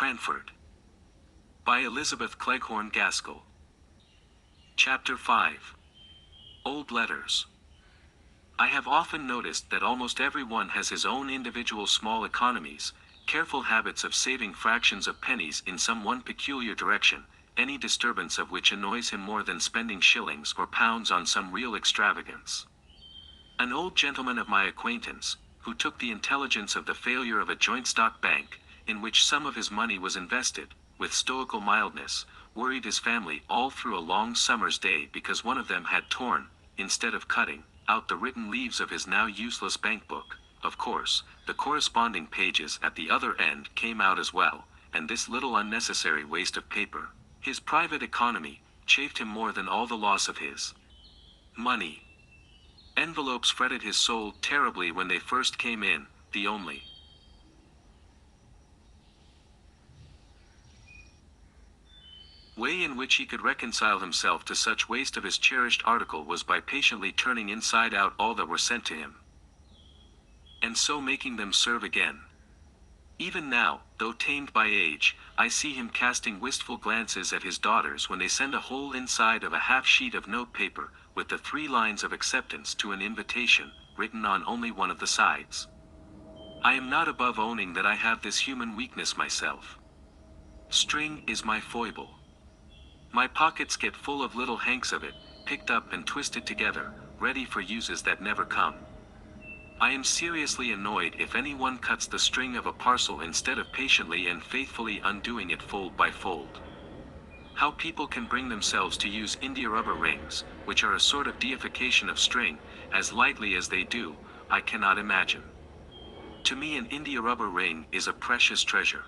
Cranford. By Elizabeth Cleghorn Gaskell. Chapter 5. Old Letters. I have often noticed that almost everyone has his own individual small economies, careful habits of saving fractions of pennies in some one peculiar direction, any disturbance of which annoys him more than spending shillings or pounds on some real extravagance. An old gentleman of my acquaintance, who took the intelligence of the failure of a joint stock bank, in which some of his money was invested, with stoical mildness, worried his family all through a long summer's day because one of them had torn, instead of cutting, out the written leaves of his now useless bank book. Of course, the corresponding pages at the other end came out as well, and this little unnecessary waste of paper, his private economy, chafed him more than all the loss of his money. Envelopes fretted his soul terribly when they first came in, the only way in which he could reconcile himself to such waste of his cherished article was by patiently turning inside out all that were sent to him, and so making them serve again. Even now, though tamed by age, I see him casting wistful glances at his daughters when they send a whole inside of a half sheet of note paper, with the 3 lines of acceptance to an invitation, written on only one of the sides. I am not above owning that I have this human weakness myself. String is my foible. My pockets get full of little hanks of it, picked up and twisted together, ready for uses that never come. I am seriously annoyed if anyone cuts the string of a parcel instead of patiently and faithfully undoing it fold by fold. How people can bring themselves to use India rubber rings, which are a sort of deification of string, as lightly as they do, I cannot imagine. To me an India rubber ring is a precious treasure.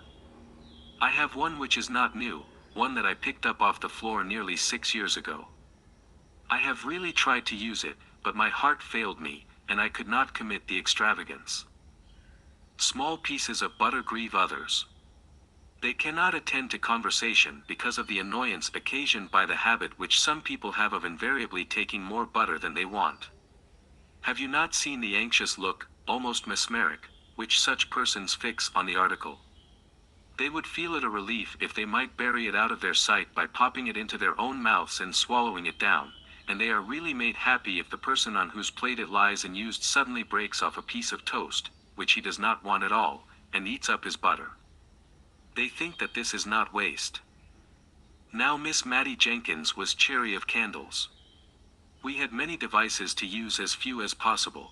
I have one which is not new, one that I picked up off the floor nearly 6 years ago. I have really tried to use it, but my heart failed me, and I could not commit the extravagance. Small pieces of butter grieve others. They cannot attend to conversation because of the annoyance occasioned by the habit which some people have of invariably taking more butter than they want. Have you not seen the anxious look, almost mesmeric, which such persons fix on the article? They would feel it a relief if they might bury it out of their sight by popping it into their own mouths and swallowing it down, and they are really made happy if the person on whose plate it lies unused suddenly breaks off a piece of toast, which he does not want at all, and eats up his butter. They think that this is not waste. Now Miss Mattie Jenkins was chary of candles. We had many devices to use as few as possible.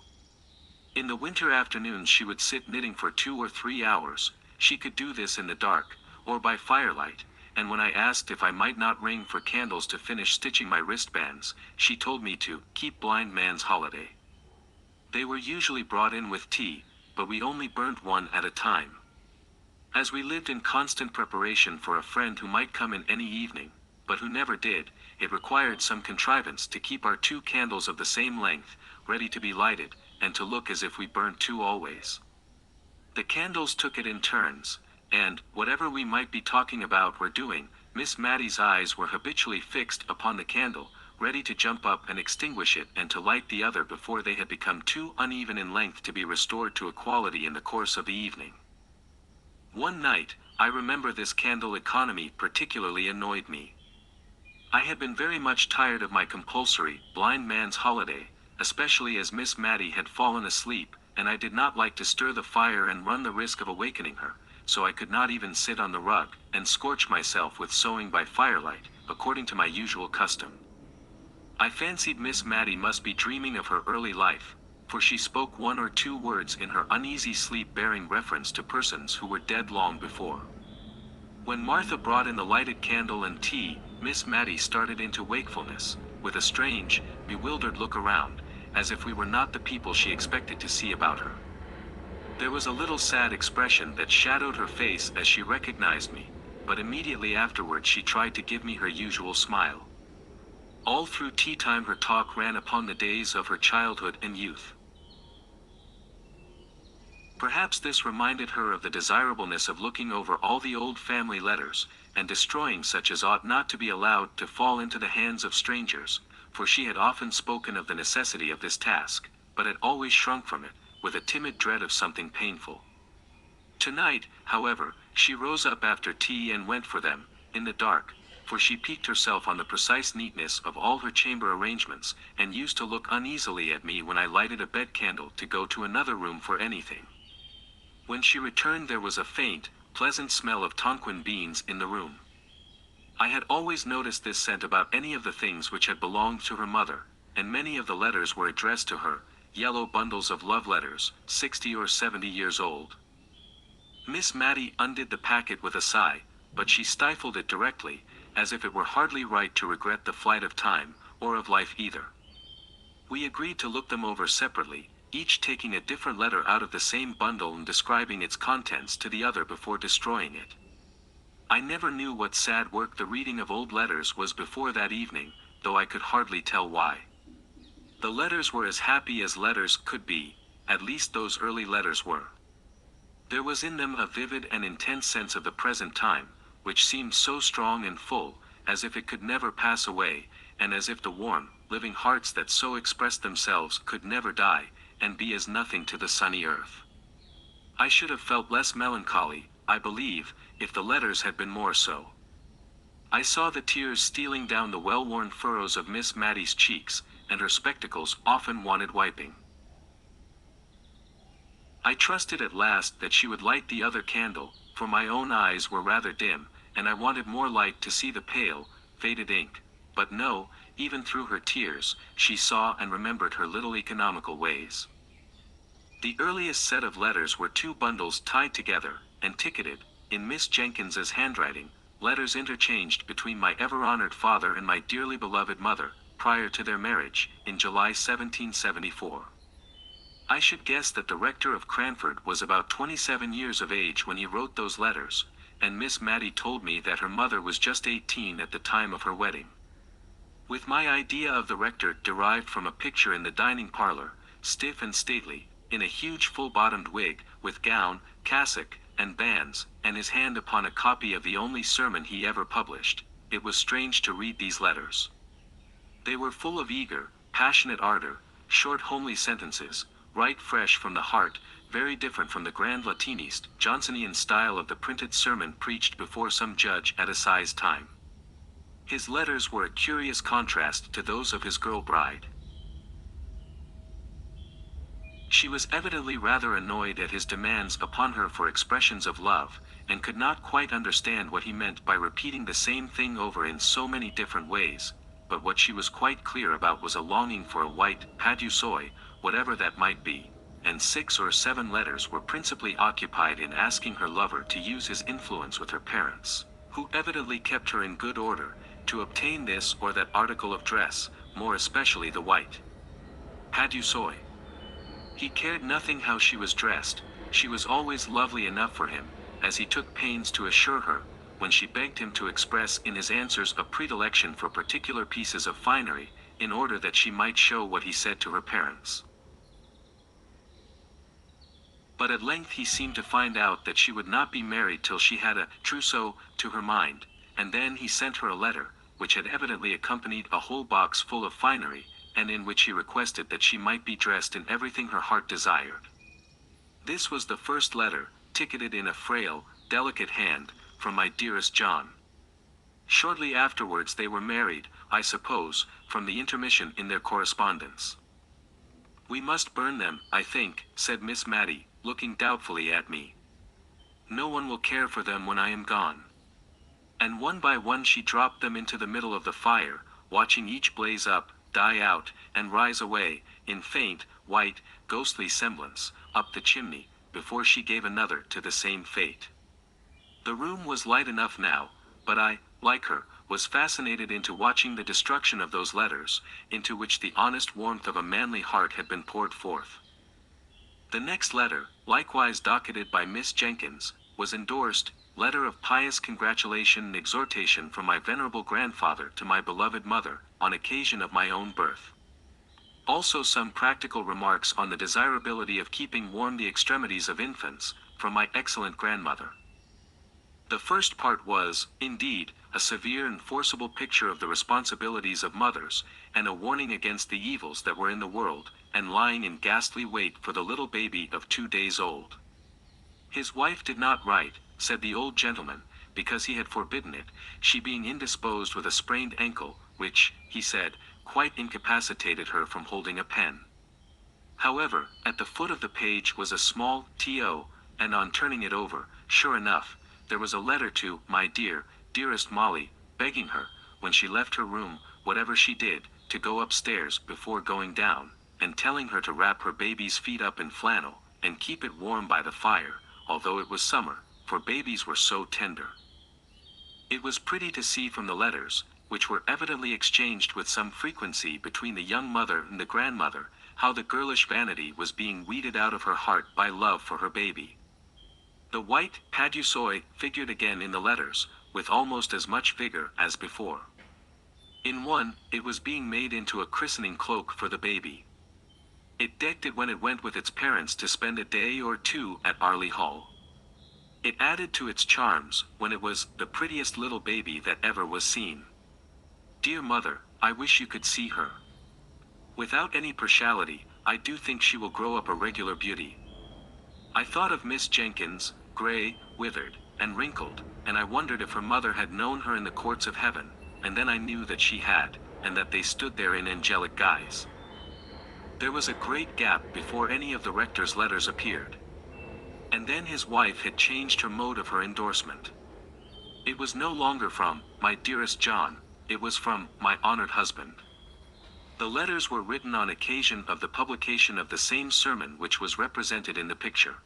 In the winter afternoons she would sit knitting for 2 or 3 hours. She could do this in the dark, or by firelight, and when I asked if I might not ring for candles to finish stitching my wristbands, she told me to keep blind man's holiday. They were usually brought in with tea, but we only burned one at a time. As we lived in constant preparation for a friend who might come in any evening, but who never did, it required some contrivance to keep our 2 candles of the same length, ready to be lighted, and to look as if we burned 2 always. The candles took it in turns, and, whatever we might be talking about or doing, Miss Mattie's eyes were habitually fixed upon the candle, ready to jump up and extinguish it and to light the other before they had become too uneven in length to be restored to equality in the course of the evening. One night, I remember this candle economy particularly annoyed me. I had been very much tired of my compulsory, blind man's holiday, especially as Miss Mattie had fallen asleep, and I did not like to stir the fire and run the risk of awakening her, so I could not even sit on the rug, and scorch myself with sewing by firelight, according to my usual custom. I fancied Miss Mattie must be dreaming of her early life, for she spoke 1 or 2 words in her uneasy sleep bearing reference to persons who were dead long before. When Martha brought in the lighted candle and tea, Miss Mattie started into wakefulness, with a strange, bewildered look around, as if we were not the people she expected to see about her. There was a little sad expression that shadowed her face as she recognized me, but immediately afterward she tried to give me her usual smile. All through tea time her talk ran upon the days of her childhood and youth. Perhaps this reminded her of the desirableness of looking over all the old family letters, and destroying such as ought not to be allowed to fall into the hands of strangers, for she had often spoken of the necessity of this task, but had always shrunk from it, with a timid dread of something painful. Tonight, however, she rose up after tea and went for them, in the dark, for she piqued herself on the precise neatness of all her chamber arrangements, and used to look uneasily at me when I lighted a bed candle to go to another room for anything. When she returned there was a faint, pleasant smell of Tonquin beans in the room. I had always noticed this scent about any of the things which had belonged to her mother, and many of the letters were addressed to her, yellow bundles of love letters, 60 or 70 years old. Miss Matty undid the packet with a sigh, but she stifled it directly, as if it were hardly right to regret the flight of time, or of life either. We agreed to look them over separately, each taking a different letter out of the same bundle and describing its contents to the other before destroying it. I never knew what sad work the reading of old letters was before that evening, though I could hardly tell why. The letters were as happy as letters could be, at least those early letters were. There was in them a vivid and intense sense of the present time, which seemed so strong and full, as if it could never pass away, and as if the warm, living hearts that so expressed themselves could never die, and be as nothing to the sunny earth. I should have felt less melancholy, I believe, if the letters had been more so. I saw the tears stealing down the well-worn furrows of Miss Matty's cheeks, and her spectacles often wanted wiping. I trusted at last that she would light the other candle, for my own eyes were rather dim, and I wanted more light to see the pale, faded ink. But no, even through her tears, she saw and remembered her little economical ways. The earliest set of letters were 2 bundles tied together, and ticketed, in Miss Jenkins's handwriting, letters interchanged between my ever-honored father and my dearly beloved mother, prior to their marriage, in July 1774. I should guess that the rector of Cranford was about 27 years of age when he wrote those letters, and Miss Matty told me that her mother was just 18 at the time of her wedding. With my idea of the rector derived from a picture in the dining parlor, stiff and stately, in a huge full-bottomed wig, with gown, cassock, and bands, and his hand upon a copy of the only sermon he ever published, it was strange to read these letters. They were full of eager, passionate ardor, short homely sentences, right fresh from the heart, very different from the grand Latinist, Johnsonian style of the printed sermon preached before some judge at assize time. His letters were a curious contrast to those of his girl bride. She was evidently rather annoyed at his demands upon her for expressions of love, and could not quite understand what he meant by repeating the same thing over in so many different ways, but what she was quite clear about was a longing for a white paduasoy, whatever that might be, and 6 or 7 letters were principally occupied in asking her lover to use his influence with her parents, who evidently kept her in good order, to obtain this or that article of dress, more especially the white paduasoy. He cared nothing how she was dressed, she was always lovely enough for him, as he took pains to assure her, when she begged him to express in his answers a predilection for particular pieces of finery, in order that she might show what he said to her parents. But at length he seemed to find out that she would not be married till she had a trousseau to her mind, and then he sent her a letter, which had evidently accompanied a whole box full of finery, and in which he requested that she might be dressed in everything her heart desired. This was the first letter, ticketed in a frail, delicate hand, from my dearest John. Shortly afterwards they were married, I suppose, from the intermission in their correspondence. "We must burn them, I think," said Miss Matty, looking doubtfully at me. "No one will care for them when I am gone." And one by one she dropped them into the middle of the fire, watching each blaze up, die out, and rise away, in faint, white, ghostly semblance, up the chimney, before she gave another to the same fate. The room was light enough now, but I, like her, was fascinated into watching the destruction of those letters, into which the honest warmth of a manly heart had been poured forth. The next letter, likewise docketed by Miss Jenkins, was endorsed, "Letter of pious congratulation and exhortation from my venerable grandfather to my beloved mother, on occasion of my own birth." Also some practical remarks on the desirability of keeping warm the extremities of infants, from my excellent grandmother. The first part was, indeed, a severe and forcible picture of the responsibilities of mothers, and a warning against the evils that were in the world, and lying in ghastly wait for the little baby of 2 days old. His wife did not write, said the old gentleman, because he had forbidden it, she being indisposed with a sprained ankle, which, he said, quite incapacitated her from holding a pen. However, at the foot of the page was a small T.O., and on turning it over, sure enough, there was a letter to "My dear, dearest Molly," begging her, when she left her room, whatever she did, to go upstairs before going down, and telling her to wrap her baby's feet up in flannel, and keep it warm by the fire, although it was summer, for babies were so tender. It was pretty to see from the letters, which were evidently exchanged with some frequency between the young mother and the grandmother, how the girlish vanity was being weeded out of her heart by love for her baby. The white paduasoy figured again in the letters, with almost as much vigor as before. In one, it was being made into a christening cloak for the baby. It decked it when it went with its parents to spend a day or two at Arley Hall. It added to its charms, when it was the prettiest little baby that ever was seen. Dear mother, I wish you could see her. Without any partiality, I do think she will grow up a regular beauty. I thought of Miss Jenkins, gray, withered, and wrinkled, and I wondered if her mother had known her in the courts of heaven, and then I knew that she had, and that they stood there in angelic guise. There was a great gap before any of the rector's letters appeared. And then his wife had changed her mode of her endorsement. It was no longer from "My dearest John," it was from "My honored husband." The letters were written on occasion of the publication of the same sermon which was represented in the picture.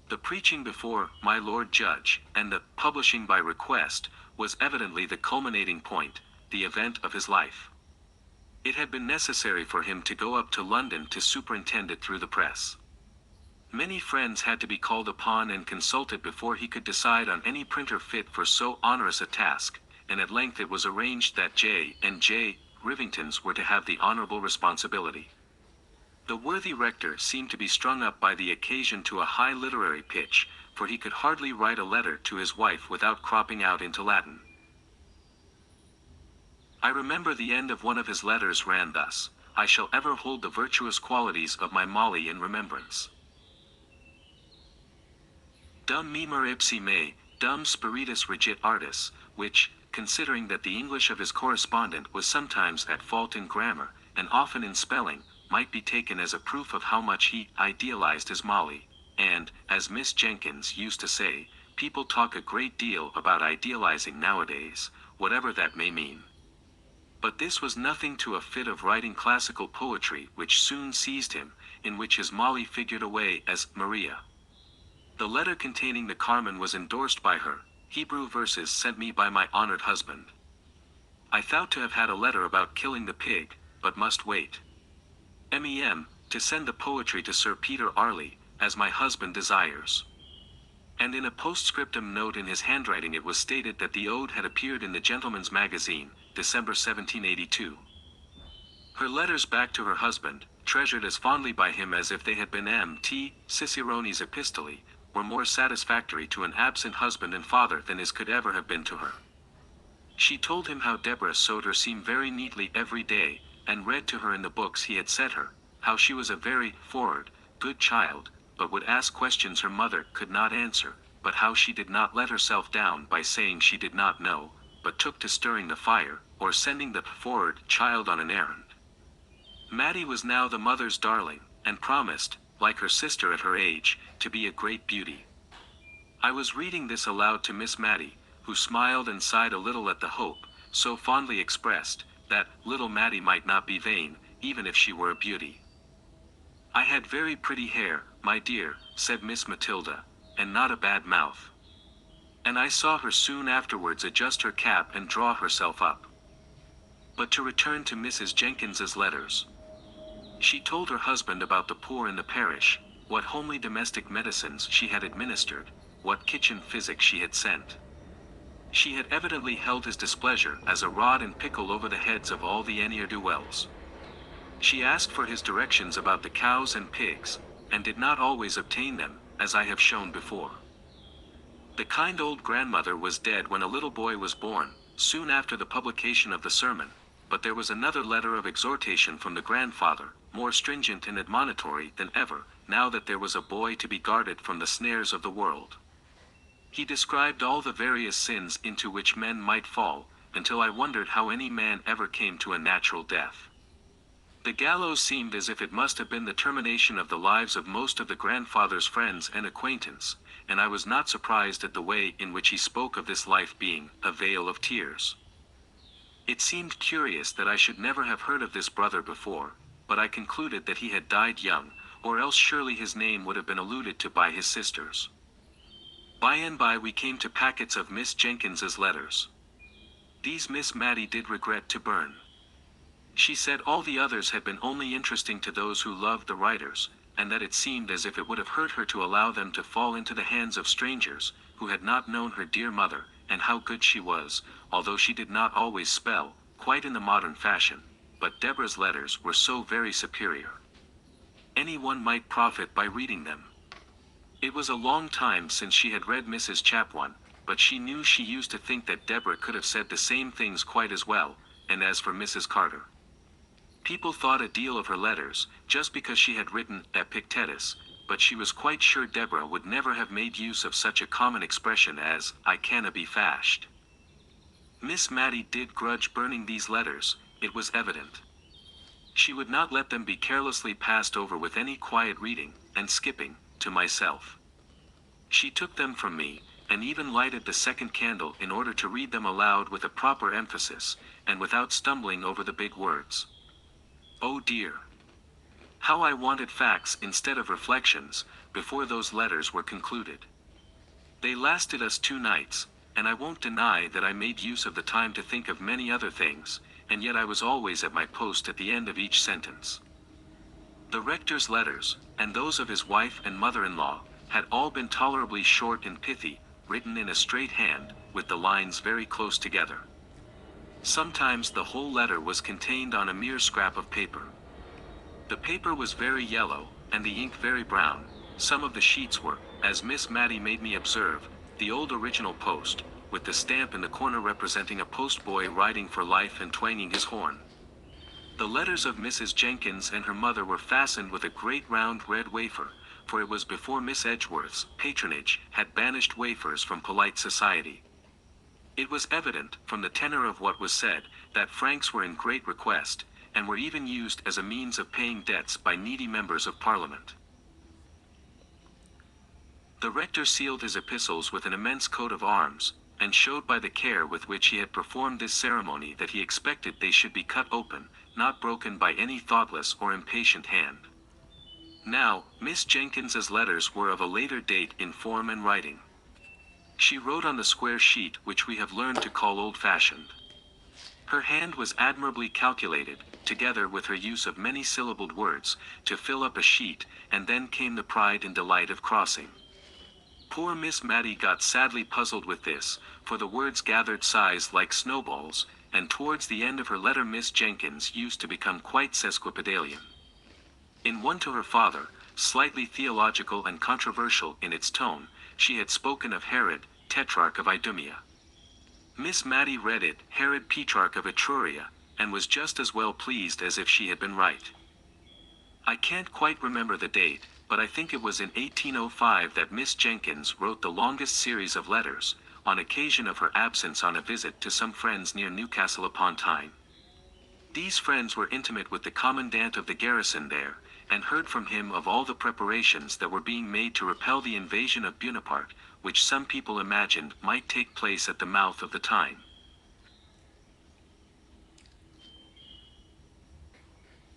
The preaching before "My Lord Judge," and the publishing by request, was evidently the culminating point, the event of his life. It had been necessary for him to go up to London to superintend it through the press. Many friends had to be called upon and consulted before he could decide on any printer fit for so onerous a task, and at length it was arranged that J. and J. Rivingtons were to have the honorable responsibility. The worthy rector seemed to be strung up by the occasion to a high literary pitch, for he could hardly write a letter to his wife without cropping out into Latin. I remember the end of one of his letters ran thus: "I shall ever hold the virtuous qualities of my Molly in remembrance. Dum memor ipsi me, dum spiritus regit artis," which, considering that the English of his correspondent was sometimes at fault in grammar, and often in spelling, might be taken as a proof of how much he idealized his Molly, and, as Miss Jenkins used to say, people talk a great deal about idealizing nowadays, whatever that may mean. But this was nothing to a fit of writing classical poetry which soon seized him, in which his Molly figured away as Maria. The letter containing the Carmen was endorsed by her, "Hebrew verses sent me by my honored husband." I thought to have had a letter about killing the pig, but must wait. To send the poetry to Sir Peter Arley, as my husband desires. And in a postscriptum note in his handwriting it was stated that the ode had appeared in the Gentleman's Magazine, December 1782. Her letters back to her husband, treasured as fondly by him as if they had been M.T. Cicerone's epistolae, were more satisfactory to an absent husband and father than his could ever have been to her. She told him how Deborah sewed her seam very neatly every day, and read to her in the books he had set her, how she was a very forward, good child, but would ask questions her mother could not answer, but how she did not let herself down by saying she did not know, but took to stirring the fire, or sending the forward child on an errand. Mattie was now the mother's darling, and promised, like her sister at her age, to be a great beauty. I was reading this aloud to Miss Mattie, who smiled and sighed a little at the hope, so fondly expressed, that little Mattie might not be vain, even if she were a beauty. "I had very pretty hair, my dear," said Miss Matilda, "and not a bad mouth." And I saw her soon afterwards adjust her cap and draw herself up. But to return to Mrs. Jenkins's letters. She told her husband about the poor in the parish, what homely domestic medicines she had administered, what kitchen physic she had sent. She had evidently held his displeasure as a rod and pickle over the heads of all the ne'er-do-wells. She asked for his directions about the cows and pigs, and did not always obtain them, as I have shown before. The kind old grandmother was dead when a little boy was born, soon after the publication of the sermon, but there was another letter of exhortation from the grandfather, more stringent and admonitory than ever, now that there was a boy to be guarded from the snares of the world. He described all the various sins into which men might fall, until I wondered how any man ever came to a natural death. The gallows seemed as if it must have been the termination of the lives of most of the grandfather's friends and acquaintance, and I was not surprised at the way in which he spoke of this life being a vale of tears. It seemed curious that I should never have heard of this brother before, but I concluded that he had died young, or else surely his name would have been alluded to by his sisters. By and by we came to packets of Miss Jenkins's letters. These Miss Matty did regret to burn. She said all the others had been only interesting to those who loved the writers, and that it seemed as if it would have hurt her to allow them to fall into the hands of strangers, who had not known her dear mother, and how good she was, although she did not always spell, quite in the modern fashion, but Deborah's letters were so very superior. Anyone might profit by reading them. It was a long time since she had read Mrs. Chapwan, but she knew she used to think that Deborah could have said the same things quite as well, and as for Mrs. Carter, people thought a deal of her letters, just because she had written Epictetus, but she was quite sure Deborah would never have made use of such a common expression as, I canna be fashed. Miss Matty did grudge burning these letters, it was evident. She would not let them be carelessly passed over with any quiet reading, and skipping, to myself. She took them from me, and even lighted the second candle in order to read them aloud with a proper emphasis, and without stumbling over the big words. Oh dear! How I wanted facts instead of reflections, before those letters were concluded. They lasted us 2 nights, and I won't deny that I made use of the time to think of many other things, and yet I was always at my post at the end of each sentence. The rector's letters, and those of his wife and mother-in-law, had all been tolerably short and pithy, written in a straight hand, with the lines very close together. Sometimes the whole letter was contained on a mere scrap of paper. The paper was very yellow, and the ink very brown. Some of the sheets were, as Miss Matty made me observe, the old original post, with the stamp in the corner representing a postboy riding for life and twanging his horn. The letters of Mrs. Jenkins and her mother were fastened with a great round red wafer, for it was before Miss Edgeworth's patronage had banished wafers from polite society. It was evident, from the tenor of what was said, that francs were in great request, and were even used as a means of paying debts by needy members of Parliament. The rector sealed his epistles with an immense coat of arms, and showed by the care with which he had performed this ceremony that he expected they should be cut open, not broken by any thoughtless or impatient hand. Now, Miss Jenkins's letters were of a later date in form and writing. She wrote on the square sheet which we have learned to call old-fashioned. Her hand was admirably calculated, together with her use of many-syllabled words, to fill up a sheet, and then came the pride and delight of crossing. Poor Miss Matty got sadly puzzled with this, for the words gathered size like snowballs, and towards the end of her letter Miss Jenkins used to become quite sesquipedalian. In one to her father, slightly theological and controversial in its tone, she had spoken of Herod, Tetrarch of Idumea. Miss Matty read it, Herod Petrarch of Etruria, and was just as well pleased as if she had been right. I can't quite remember the date, but I think it was in 1805 that Miss Jenkins wrote the longest series of letters, on occasion of her absence on a visit to some friends near Newcastle upon Tyne. These friends were intimate with the commandant of the garrison there, and heard from him of all the preparations that were being made to repel the invasion of Buonaparte, which some people imagined might take place at the mouth of the Tyne.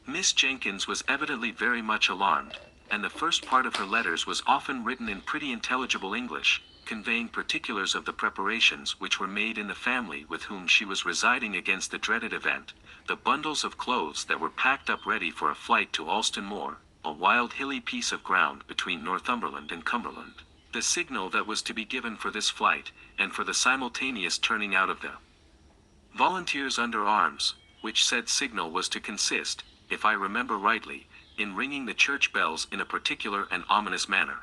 Miss Jenkins was evidently very much alarmed, and the first part of her letters was often written in pretty intelligible English, conveying particulars of the preparations which were made in the family with whom she was residing against the dreaded event, the bundles of clothes that were packed up ready for a flight to Alston Moor, a wild hilly piece of ground between Northumberland and Cumberland, the signal that was to be given for this flight, and for the simultaneous turning out of the volunteers under arms, which said signal was to consist, if I remember rightly, in ringing the church bells in a particular and ominous manner.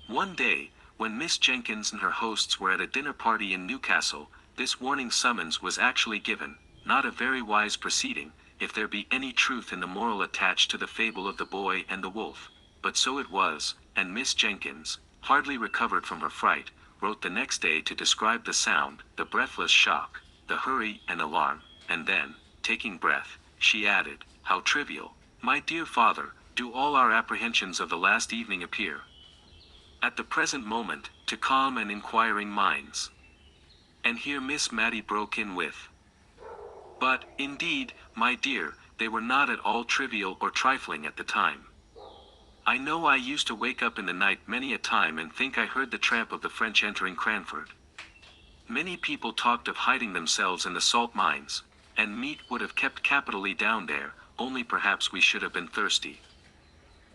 One day, when Miss Jenkins and her hosts were at a dinner party in Newcastle, This warning summons was actually given, not a very wise proceeding, if there be any truth in the moral attached to the fable of the boy and the wolf, but so it was, and Miss Jenkins, hardly recovered from her fright, wrote the next day to describe the sound, the breathless shock, the hurry and alarm, and then, taking breath, she added, "How trivial, my dear father, do all our apprehensions of the last evening appear, at the present moment, to calm and inquiring minds." And here Miss Matty broke in with, "But, indeed, my dear, they were not at all trivial or trifling at the time. I know I used to wake up in the night many a time and think I heard the tramp of the French entering Cranford. Many people talked of hiding themselves in the salt mines, and meat would have kept capitally down there, only perhaps we should have been thirsty.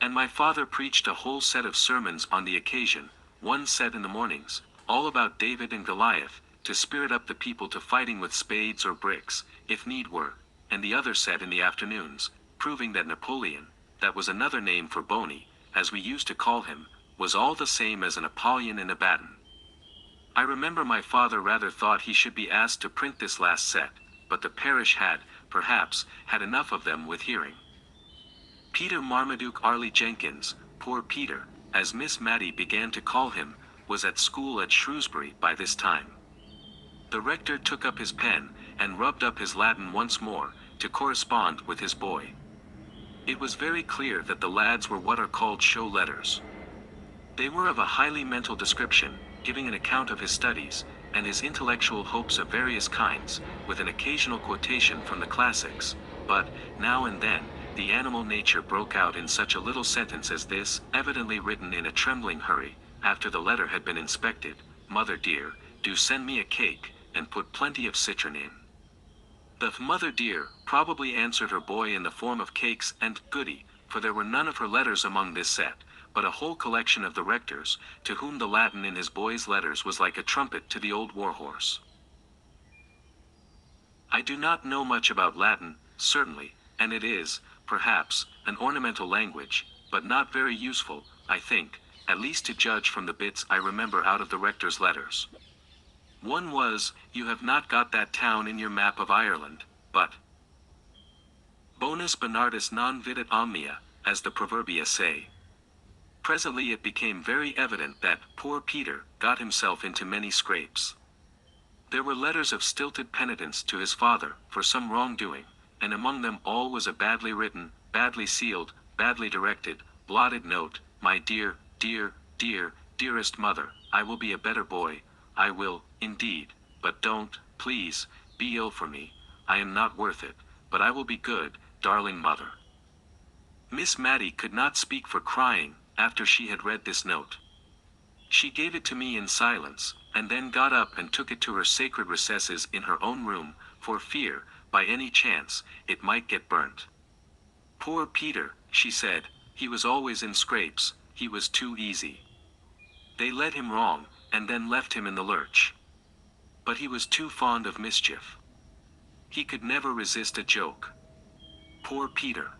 And my father preached a whole set of sermons on the occasion, one set in the mornings, all about David and Goliath, to spirit up the people to fighting with spades or bricks, if need were, and the other set in the afternoons, proving that Napoleon, that was another name for Boney, as we used to call him, was all the same as an Apollyon and a baton. I remember my father rather thought he should be asked to print this last set, but the parish had, perhaps, had enough of them with hearing. Peter Marmaduke Arley Jenkins, poor Peter, as Miss Matty began to call him, was at school at Shrewsbury by this time. The rector took up his pen, and rubbed up his Latin once more, to correspond with his boy. It was very clear that the lads were what are called show letters. They were of a highly mental description, giving an account of his studies, and his intellectual hopes of various kinds, with an occasional quotation from the classics, but, now and then, the animal nature broke out in such a little sentence as this, evidently written in a trembling hurry, after the letter had been inspected: "Mother dear, do send me a cake, and put plenty of citron in." The mother dear probably answered her boy in the form of cakes and goody, for there were none of her letters among this set, but a whole collection of the rector's, to whom the Latin in his boy's letters was like a trumpet to the old warhorse. I do not know much about Latin, certainly, and it is, perhaps, an ornamental language, but not very useful, I think, at least to judge from the bits I remember out of the rector's letters. One was, "You have not got that town in your map of Ireland, but bonus Bernardus non videt omnia, as the proverbia say." Presently it became very evident that poor Peter got himself into many scrapes. There were letters of stilted penitence to his father for some wrongdoing, and among them all was a badly written, badly sealed, badly directed, blotted note: "My dear, dear, dear, dearest mother, I will be a better boy, I will, indeed, but don't, please, be ill for me, I am not worth it, but I will be good, darling mother." Miss Matty could not speak for crying, after she had read this note. She gave it to me in silence, and then got up and took it to her sacred recesses in her own room, for fear, by any chance, it might get burnt. "Poor Peter," she said, "he was always in scrapes, he was too easy. They led him wrong, and then left him in the lurch. But he was too fond of mischief. He could never resist a joke. Poor Peter."